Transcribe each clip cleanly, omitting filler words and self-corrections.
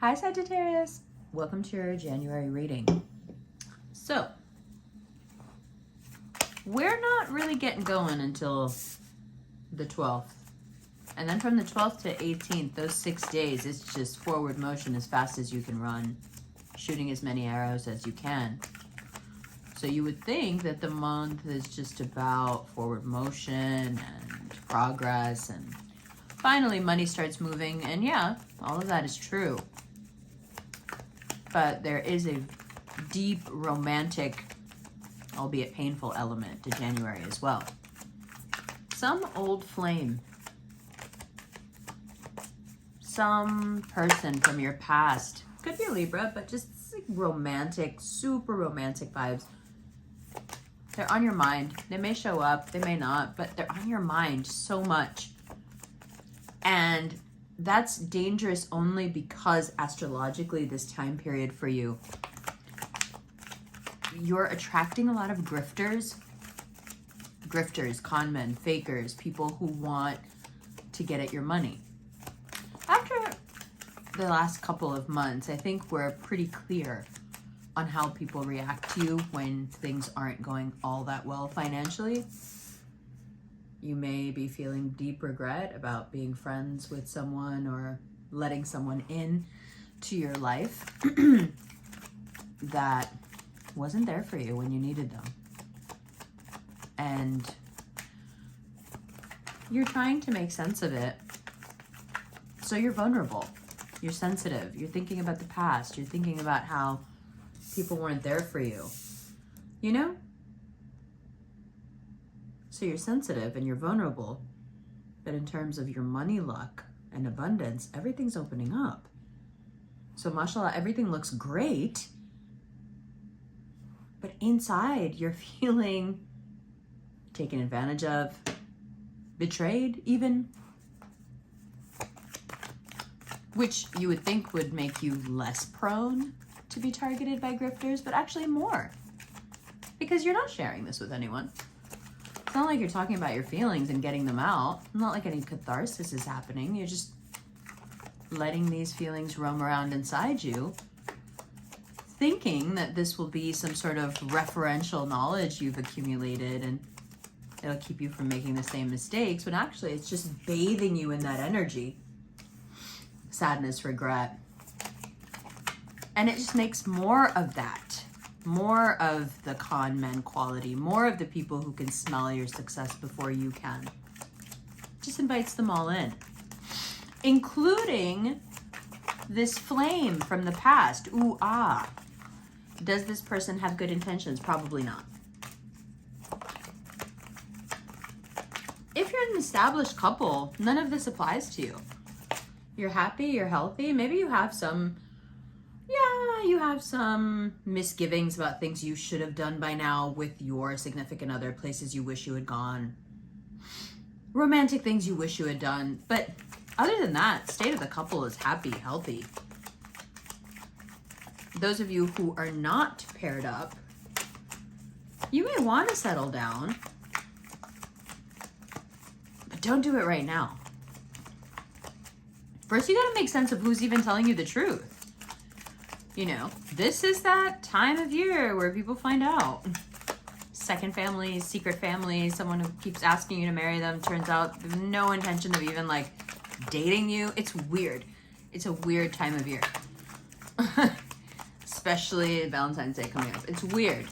Hi Sagittarius, welcome to your January reading. So, we're not really getting going until the 12th. And then from the 12th to 18th, those 6 days, it's just forward motion as fast as you can run, shooting as many arrows as you can. So you would think that the month is just about forward motion and progress, and finally money starts moving, and yeah, all of that is true. But there is a deep romantic, albeit painful, element to January as well. Some old flame, some person from your past, could be a Libra, but just like romantic, super romantic vibes. They're on your mind. They may show up, they may not, but they're on your mind so much. And that's dangerous only because astrologically this time period for you, you're attracting a lot of grifters, con men, fakers, people who want to get at your money. After the last couple of months, I think we're pretty clear on how people react to you when things aren't going all that well financially. You may be feeling deep regret about being friends with someone or letting someone in to your life that wasn't there for you when you needed them. And you're trying to make sense of it. So you're vulnerable. You're sensitive. You're thinking about the past. You're thinking about how people weren't there for you. You know? So you're sensitive and you're vulnerable, but in terms of your money luck and abundance, everything's opening up. So mashallah, everything looks great, but inside you're feeling taken advantage of, betrayed even, which you would think would make you less prone to be targeted by grifters, but actually more, because you're not sharing this with anyone. It's not like you're talking about your feelings and getting them out. Not like any catharsis is happening. You're just letting these feelings roam around inside you, thinking that this will be some sort of referential knowledge you've accumulated and it'll keep you from making the same mistakes, when actually it's just bathing you in that energy. Sadness, regret. And it just makes more of that. More of the con men quality, more of the people who can smell your success before you can. Just invites them all in, including this flame from the past. Ooh, ah. Does this person have good intentions? Probably not. If you're an established couple, none of this applies to you. You're happy, you're healthy. Maybe you have some misgivings about things you should have done by now with your significant other, places you wish you had gone, romantic things you wish you had done. But other than that, state of the couple is happy, healthy. Those of you who are not paired up, you may want to settle down, but don't do it right now. First, you got to make sense of who's even telling you the truth. You know, this is that time of year where people find out. Second families, secret families, someone who keeps asking you to marry them, turns out there's no intention of even like dating you. It's weird. It's a weird time of year. Especially Valentine's Day coming up. It's weird.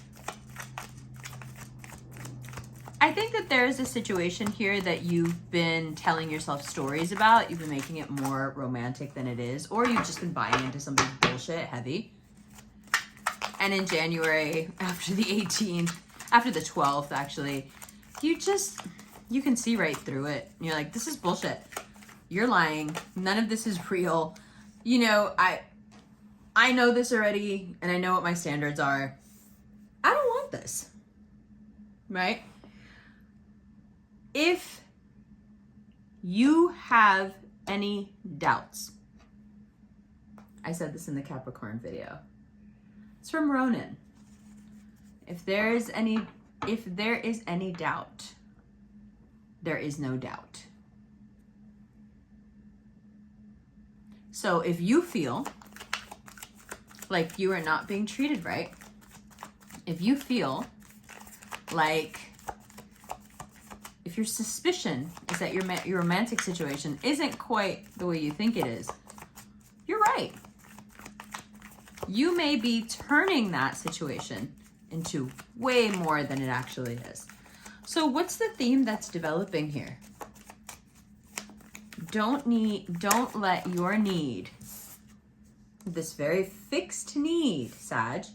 I think that there's a situation here that you've been telling yourself stories about. You've been making it more romantic than it is, or you've just been buying into somebody's bullshit heavy. And in January, after the 18th, after the 12th, actually, you can see right through it. You're like, this is bullshit. You're lying. None of this is real. You know, I know this already, and I know what my standards are. I don't want this. Right? If you have any doubts, I said this in the Capricorn video. It's from Ronan. If there is any doubt, there is no doubt. So if you feel like you are not being treated right, if you feel like, if your suspicion is that your romantic situation isn't quite the way you think it is, you're right. You may be turning that situation into way more than it actually is. So what's the theme that's developing here? Don't let your need, this very fixed need, Sag,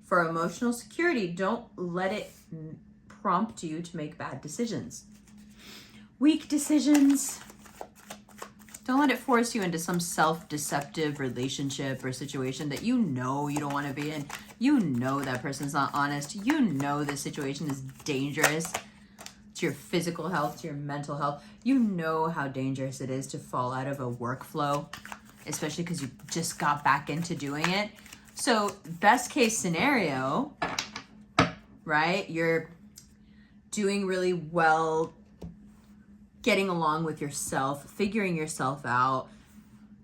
for emotional security, don't let it prompt you to make bad decisions. Weak decisions. Don't let it force you into some self-deceptive relationship or situation that you know you don't want to be in. You know that person's not honest. You know the situation is dangerous to your physical health, to your mental health. You know how dangerous it is to fall out of a workflow, especially because you just got back into doing it. So best case scenario, right? You're doing really well, getting along with yourself, figuring yourself out.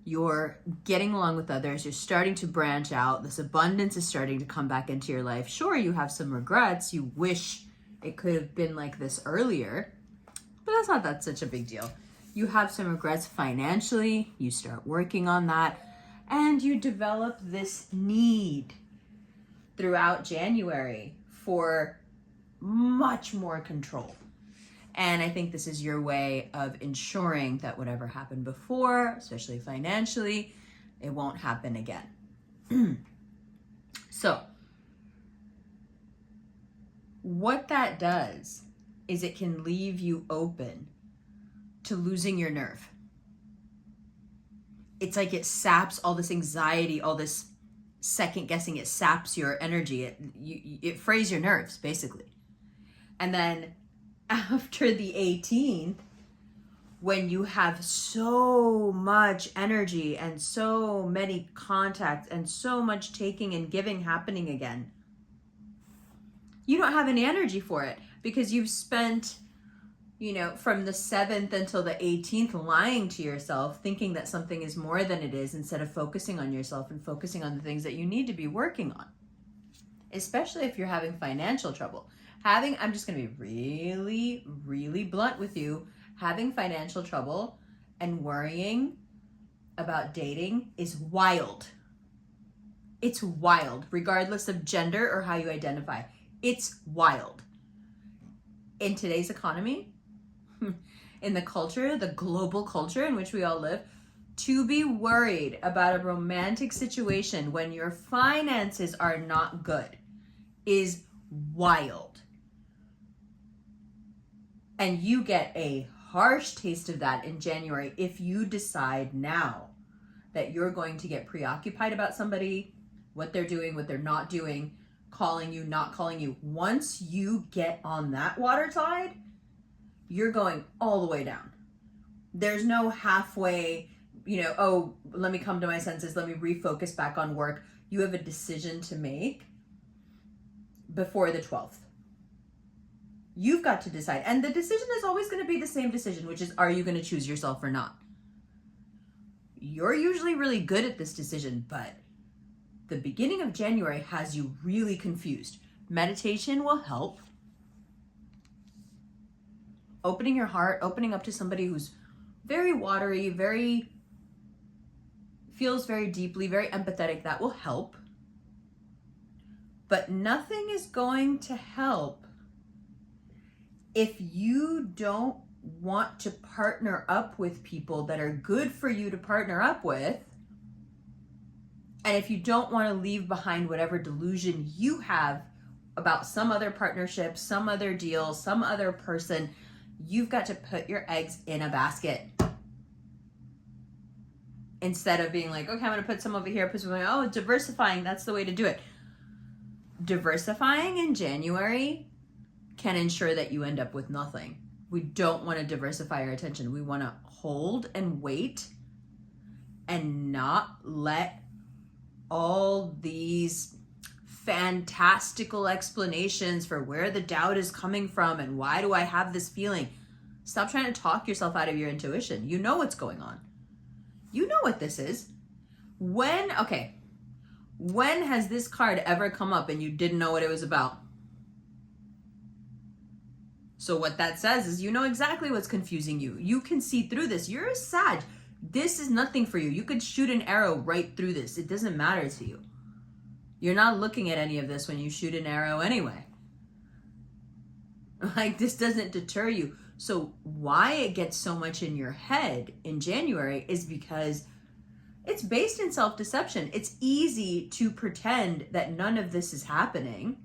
You're getting along with others. You're starting to branch out. This abundance is starting to come back into your life. Sure, you have some regrets. You wish it could have been like this earlier, but that's such a big deal. You have some regrets financially. You start working on that, and you develop this need throughout January for much more control. And I think this is your way of ensuring that whatever happened before, especially financially, it won't happen again. So what that does is it can leave you open to losing your nerve. It's like it saps all this anxiety, all this second guessing. It saps your energy. It frays your nerves, basically. And then after the 18th, when you have so much energy and so many contacts and so much taking and giving happening again, you don't have any energy for it because you've spent, from the 7th until the 18th lying to yourself, thinking that something is more than it is, instead of focusing on yourself and focusing on the things that you need to be working on, especially if you're having financial trouble. I'm just going to be really, really blunt with you. Having financial trouble and worrying about dating is wild. It's wild, regardless of gender or how you identify. It's wild. In today's economy, in the culture, the global culture in which we all live, to be worried about a romantic situation when your finances are not good is wild. And you get a harsh taste of that in January if you decide now that you're going to get preoccupied about somebody, what they're doing, what they're not doing, calling you, not calling you. Once you get on that water tide, you're going all the way down. There's no halfway, oh, let me come to my senses, let me refocus back on work. You have a decision to make before the 12th. You've got to decide. And the decision is always going to be the same decision, which is, are you going to choose yourself or not? You're usually really good at this decision, but the beginning of January has you really confused. Meditation will help. Opening your heart, opening up to somebody who's very watery, feels very deeply, very empathetic, that will help. But nothing is going to help if you don't want to partner up with people that are good for you to partner up with, and if you don't want to leave behind whatever delusion you have about some other partnership, some other deal, some other person, you've got to put your eggs in a basket. Instead of being like, okay, I'm going to put some over here, put some over here. Oh, diversifying, that's the way to do it. Diversifying in January can ensure that you end up with nothing. We don't want to diversify our attention. We want to hold and wait and not let all these fantastical explanations for where the doubt is coming from and why do I have this feeling. Stop trying to talk yourself out of your intuition. You know what's going on. You know what this is. When When has this card ever come up and you didn't know what it was about? So what that says is you know exactly what's confusing you. You can see through this. You're a Sag. This is nothing for you. You could shoot an arrow right through this. It doesn't matter to you. You're not looking at any of this when you shoot an arrow anyway. Like, this doesn't deter you. So why it gets so much in your head in January is because it's based in self-deception. It's easy to pretend that none of this is happening.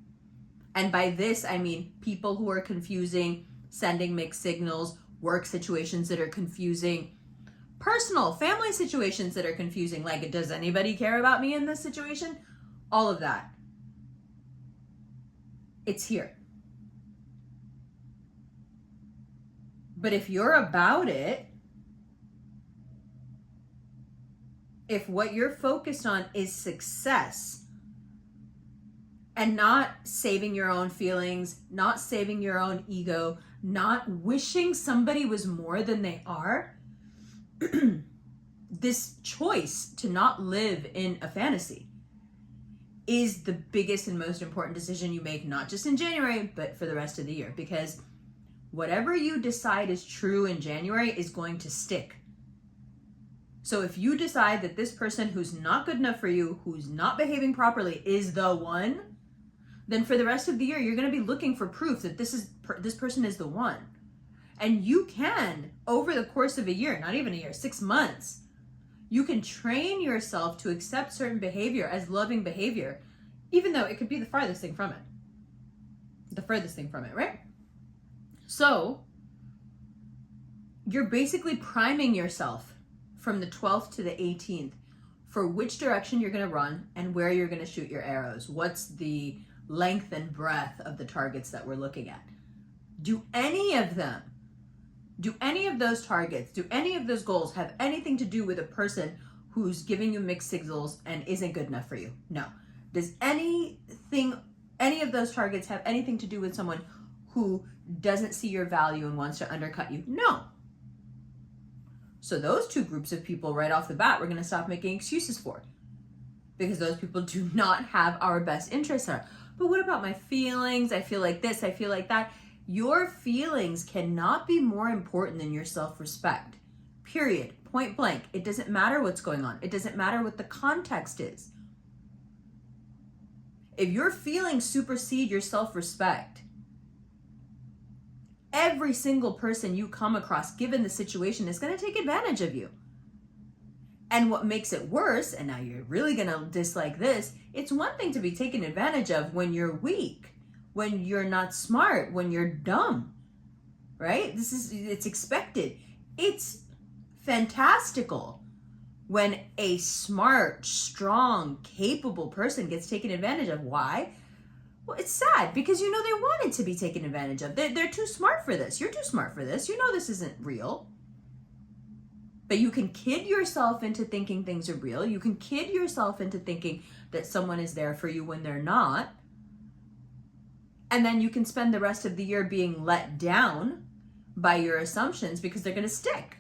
And by this, I mean people who are confusing, sending mixed signals, work situations that are confusing, personal, family situations that are confusing. Like, does anybody care about me in this situation? All of that. It's here. But if you're about it, if what you're focused on is success and not saving your own feelings, not saving your own ego, not wishing somebody was more than they are, this choice to not live in a fantasy is the biggest and most important decision you make, not just in January, but for the rest of the year. Because whatever you decide is true in January is going to stick. So if you decide that this person who's not good enough for you, who's not behaving properly, is the one, then for the rest of the year, you're going to be looking for proof that this person is the one. And you can, over the course of a year, not even a year, 6 months, you can train yourself to accept certain behavior as loving behavior, even though it could be the farthest thing from it. The furthest thing from it, right? So you're basically priming yourself from the 12th to the 18th for which direction you're going to run and where you're going to shoot your arrows. What's the length and breadth of the targets that we're looking at? Do any of those targets, do any of those goals have anything to do with a person who's giving you mixed signals and isn't good enough for you? No. Does any of those targets have anything to do with someone who doesn't see your value and wants to undercut you? No. So those two groups of people right off the bat, we're going to stop making excuses for, because those people do not have our best interests. But what about my feelings? I feel like this, I feel like that. Your feelings cannot be more important than your self-respect. Period. Point blank. It doesn't matter what's going on. It doesn't matter what the context is. If your feelings supersede your self-respect, every single person you come across, given the situation, is going to take advantage of you. And what makes it worse, and now you're really going to dislike this, it's one thing to be taken advantage of when you're weak, when you're not smart, when you're dumb, right? It's expected. It's fantastical when a smart, strong, capable person gets taken advantage of. Why? Well, it's sad because you know they wanted to be taken advantage of. They're too smart for this. You're too smart for this. You know this isn't real. But you can kid yourself into thinking things are real. You can kid yourself into thinking that someone is there for you when they're not. And then you can spend the rest of the year being let down by your assumptions because they're going to stick.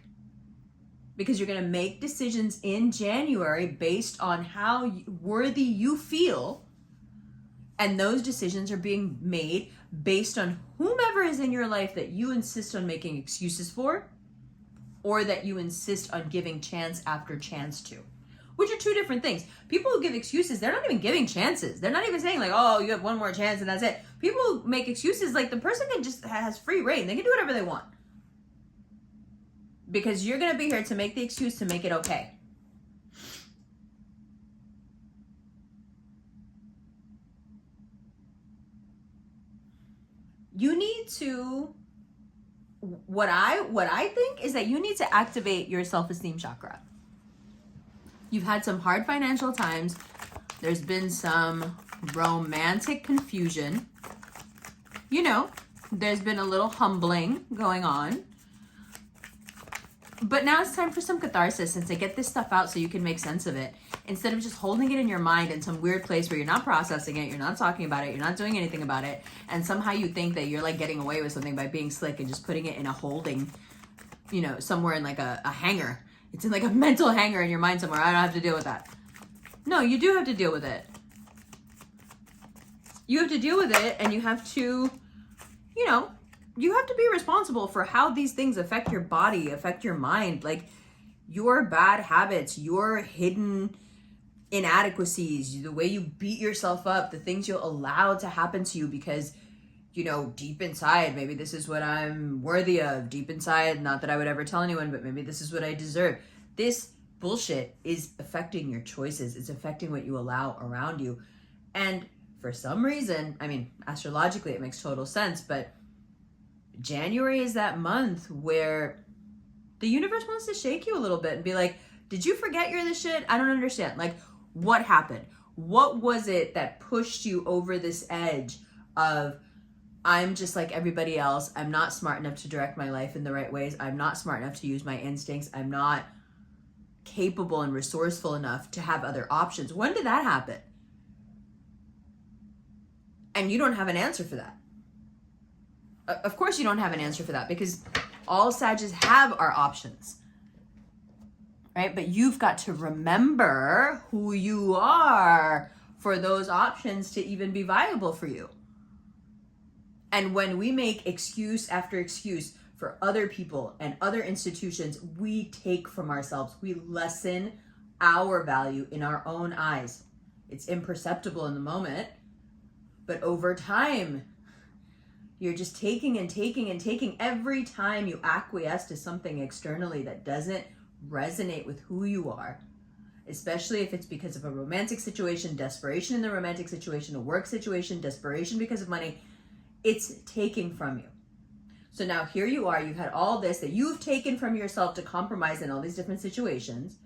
Because you're going to make decisions in January based on how worthy you feel. And those decisions are being made based on whomever is in your life that you insist on making excuses for, or that you insist on giving chance after chance to, which are two different things. People who give excuses, they're not even giving chances. They're not even saying like, oh, you have one more chance and that's it. People who make excuses, like the person can just has free reign. They can do whatever they want. Because you're going to be here to make the excuse to make it okay. You need to, what I think is that you need to activate your self-esteem chakra. You've had some hard financial times. There's been some romantic confusion. You know, there's been a little humbling going on. But now it's time for some catharsis and to get this stuff out so you can make sense of it. Instead of just holding it in your mind in some weird place where you're not processing it, you're not talking about it, you're not doing anything about it, and somehow you think that you're like getting away with something by being slick and just putting it in a holding, you know, somewhere in like a hanger. It's in like a mental hanger in your mind somewhere. I don't have to deal with that. No, you do have to deal with it. You have to deal with it, and you have to, you know, you have to be responsible for how these things affect your body, affect your mind. Like your bad habits, your hidden inadequacies, the way you beat yourself up, the things you'll allow to happen to you because, you know, deep inside, maybe this is what I'm worthy of. Deep inside, not that I would ever tell anyone, but maybe this is what I deserve. This bullshit is affecting your choices. It's affecting what you allow around you. And for some reason, I mean, astrologically, it makes total sense, but January is that month where the universe wants to shake you a little bit and be like, did you forget you're this shit? I don't understand. Like, what happened? What was it that pushed you over this edge of, I'm just like everybody else. I'm not smart enough to direct my life in the right ways. I'm not smart enough to use my instincts. I'm not capable and resourceful enough to have other options. When did that happen? And you don't have an answer for that. Of course you don't have an answer for that because all Sages have are options, right? But you've got to remember who you are for those options to even be viable for you. And when we make excuse after excuse for other people and other institutions, we take from ourselves. We lessen our value in our own eyes. It's imperceptible in the moment, but over time, you're just taking and taking and taking. Every time you acquiesce to something externally that doesn't resonate with who you are, especially if it's because of a romantic situation, desperation in the romantic situation, a work situation, desperation because of money, it's taking from you. So now here you are, you've had all this that you've taken from yourself to compromise in all these different situations,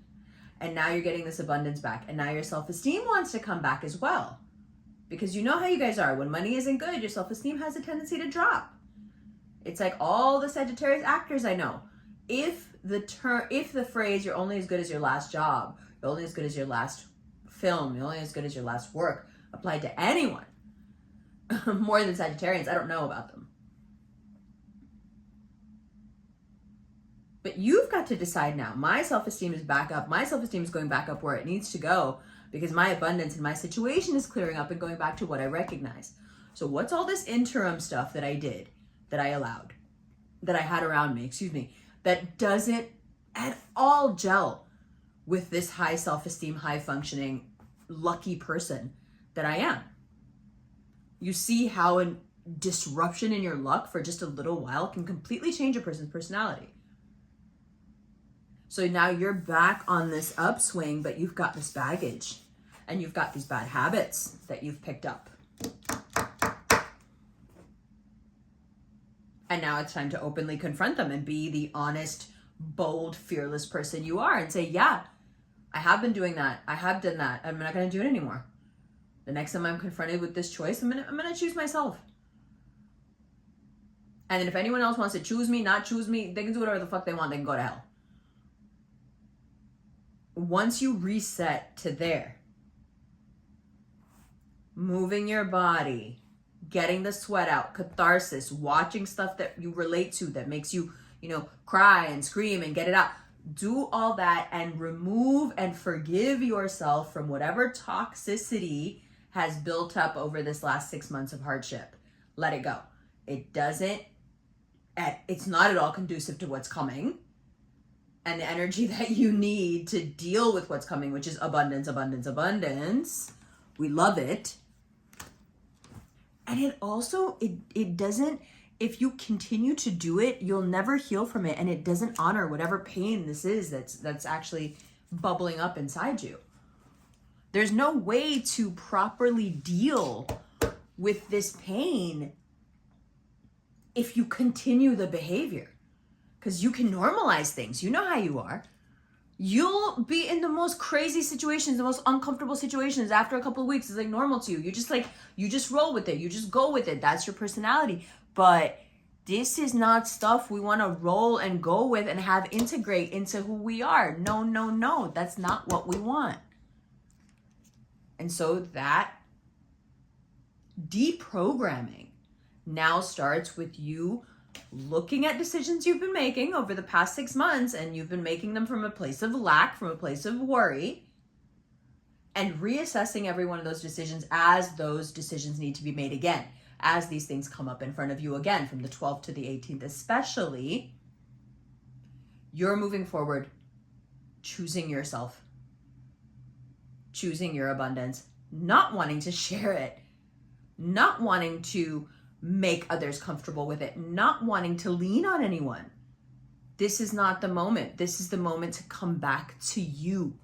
and now you're getting this abundance back, and now your self-esteem wants to come back as well. Because you know how you guys are. When money isn't good, your self-esteem has a tendency to drop. It's like all the Sagittarius actors I know. If the phrase, you're only as good as your last job, you're only as good as your last film, you're only as good as your last work, applied to anyone, more than Sagittarians, I don't know about them. But you've got to decide now. My self-esteem is back up. My self-esteem is going back up where it needs to go, because my abundance and my situation is clearing up and going back to what I recognize. So what's all this interim stuff that I did, that I allowed, that I had around me, that doesn't at all gel with this high self-esteem, high functioning, lucky person that I am? You see how a disruption in your luck for just a little while can completely change a person's personality. So now you're back on this upswing, but you've got this baggage and you've got these bad habits that you've picked up. And now it's time to openly confront them and be the honest, bold, fearless person you are and say, yeah, I have been doing that. I have done that. I'm not going to do it anymore. The next time I'm confronted with this choice, I'm gonna choose myself. And then if anyone else wants to choose me, not choose me, they can do whatever the fuck they want. They can go to hell. Once you reset to there, moving your body, getting the sweat out, catharsis, watching stuff that you relate to that makes you, cry and scream and get it out. Do all that and remove and forgive yourself from whatever toxicity has built up over this last 6 months of hardship. Let it go. It's not at all conducive to what's coming. And the energy that you need to deal with what's coming, which is abundance, abundance, abundance. We love it. And it also, it doesn't, if you continue to do it, you'll never heal from it. And it doesn't honor whatever pain this is that's actually bubbling up inside you. There's no way to properly deal with this pain if you continue the behavior. Because you can normalize things. You know how you are. You'll be in the most crazy situations, the most uncomfortable situations. After a couple of weeks, it's like normal to you. You just roll with it. You just go with it. That's your personality. But this is not stuff we want to roll and go with and have integrate into who we are. No, no, no. That's not what we want. And so that deprogramming now starts with you looking at decisions you've been making over the past 6 months, and you've been making them from a place of lack, from a place of worry, and reassessing every one of those decisions as those decisions need to be made again, as these things come up in front of you again from the 12th to the 18th, especially. You're moving forward, choosing yourself, choosing your abundance, not wanting to share it, not wanting to make others comfortable with it, not wanting to lean on anyone. This is not the moment. This is the moment to come back to you.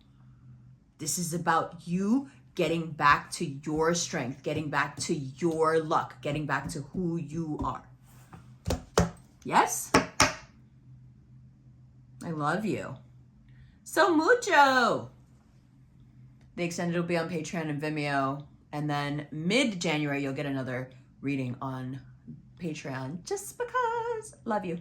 This is about you getting back to your strength, getting back to your luck, getting back to who you are. Yes? I love you. So mucho. The extended will be on Patreon and Vimeo. And then mid-January, you'll get another reading on Patreon just because. Love you.